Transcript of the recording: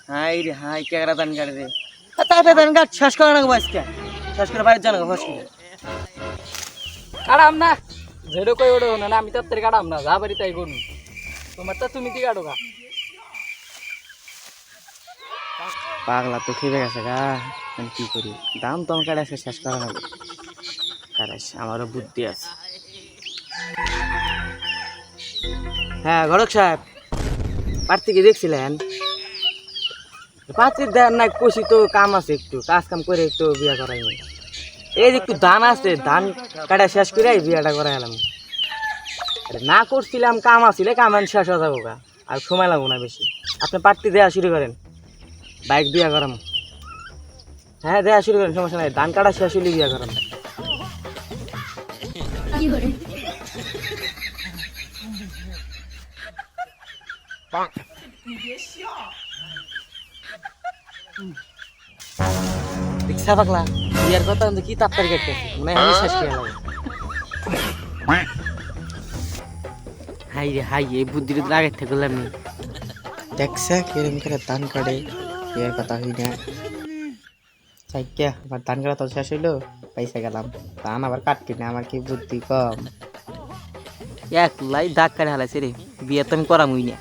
high রে high কেকড়া ধান কাটে রে তাতে ধান কাট শেষ করে না গো আজকে শেষ করে বাইরে জানা গো ফসকে কাটাম না যেটা কই ওটা না আমি তাড়াতাড়ি কাটাম না যা বাড়ি তাই করুন তোমার তো তুমি কি কাটো গা পাগলা তো খেয়ে গেছে গা আমি কি করি দাম তো আমার কাটে আজকে শেষ করা না কাটাস আমারও বুদ্ধি আছে হ্যাঁ ঘটক সাহেব পার্থী কি দেখছিলেন পাত্রীর দেন না কষি তো কাম আছে একটু কাজ কাম করে একটু বিয়ে করাইনি এই যে একটু ধান আছে ধান কাটা শেষ করে বিয়েটা করাই এলাম না করছিলাম কাম আসলে কাম শেষ হয়ে যাবো গা আর সময় লাগবো না বেশি আপনি পার্টি দেওয়া শুরু করেন বাইক বিয়ে করাম হ্যাঁ দেওয়া শুরু করেন সমস্যা নাই ধান কাটা শেষ হলে বিয়ে করাম রিক্সা পাগলা বিয়ার কথা কি তাড়াতাড়ি কাটতেছে মনে হয় আমি শেষ করে গেলাম হাই রে হাই এই বুদ্ধির তো আগে থেকে করলাম নি দেখছে কিরম করে ধান কাটে বিয়ের কথা হই না চাই কে আমার ধান কাটা তো শেষ হইলো পয়সা গেলাম ধান আবার কাটতি না আমার কি বুদ্ধি কম এক লাই দাগ কাটে হালাইছে রে বিয়ে তো আমি করামই না